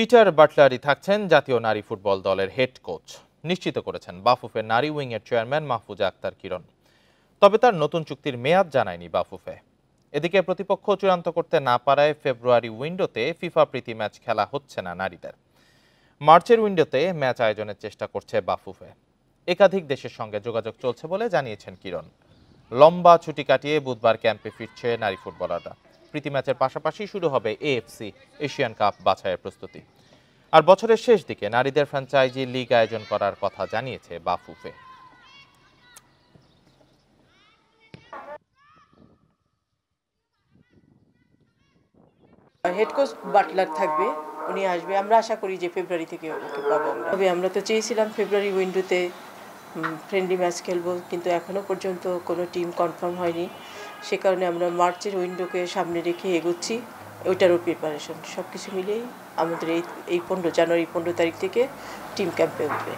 Peter বাটলারই থাকছেন জাতীয় নারী ফুটবল দলের হেড কোচ, নিশ্চিত করেছেন বাফুফে নারী উইংয়ের চেয়ারম্যান মাহফুজা আক্তার কিরণ। তবে তার নতুন চুক্তির মেয়াদ জানায়নি বাফুফে। এদিকে প্রতিপক্ষ চূড়ান্ত করতে না পারায় ফেব্রুয়ারি উইন্ডোতে ফিফা প্রীতি ম্যাচ খেলা হচ্ছে না নারীদের। মার্চের উইন্ডোতে ম্যাচ আয়োজনের চেষ্টা করছে বাফুফে। একাধিক দেশের সঙ্গে যোগাযোগ চলছে বলে জানিয়েছেন কিরণ। লম্বা ছুটি কাটিয়ে বুধবার ক্যাম্পে ফিরছে নারী ফুটবলাররা। প্রীতি ম্যাচের পাশাপাশি শুরু হবে এএফসি এশিয়ান কাপ বাছাইয়ের প্রস্তুতি। আর বছরের শেষ দিকে নারীদের ফ্র্যাঞ্চাইজি লিগ আয়োজন করার কথা জানিয়েছে বাফুফে। হেড কোচ বাটলার থাকবে, উনি আসবে। আমরা আশা করি যে ফেব্রুয়ারি থেকে ওকে পাবো। তবে আমরা তো চেয়েছিলাম ফেব্রুয়ারি উইন্ডোতে ফ্রেন্ডলি ম্যাচ খেলবো, কিন্তু এখনও পর্যন্ত কোনো টিম কনফার্ম হয়নি। সে কারণে আমরা মার্চের উইন্ডোকে সামনে রেখে এগোচ্ছি। ওইটারও প্রিপারেশন সব কিছু মিলিয়েই আমাদের এই জানুয়ারি 15 তারিখ থেকে টিম ক্যাম্পে উঠবে।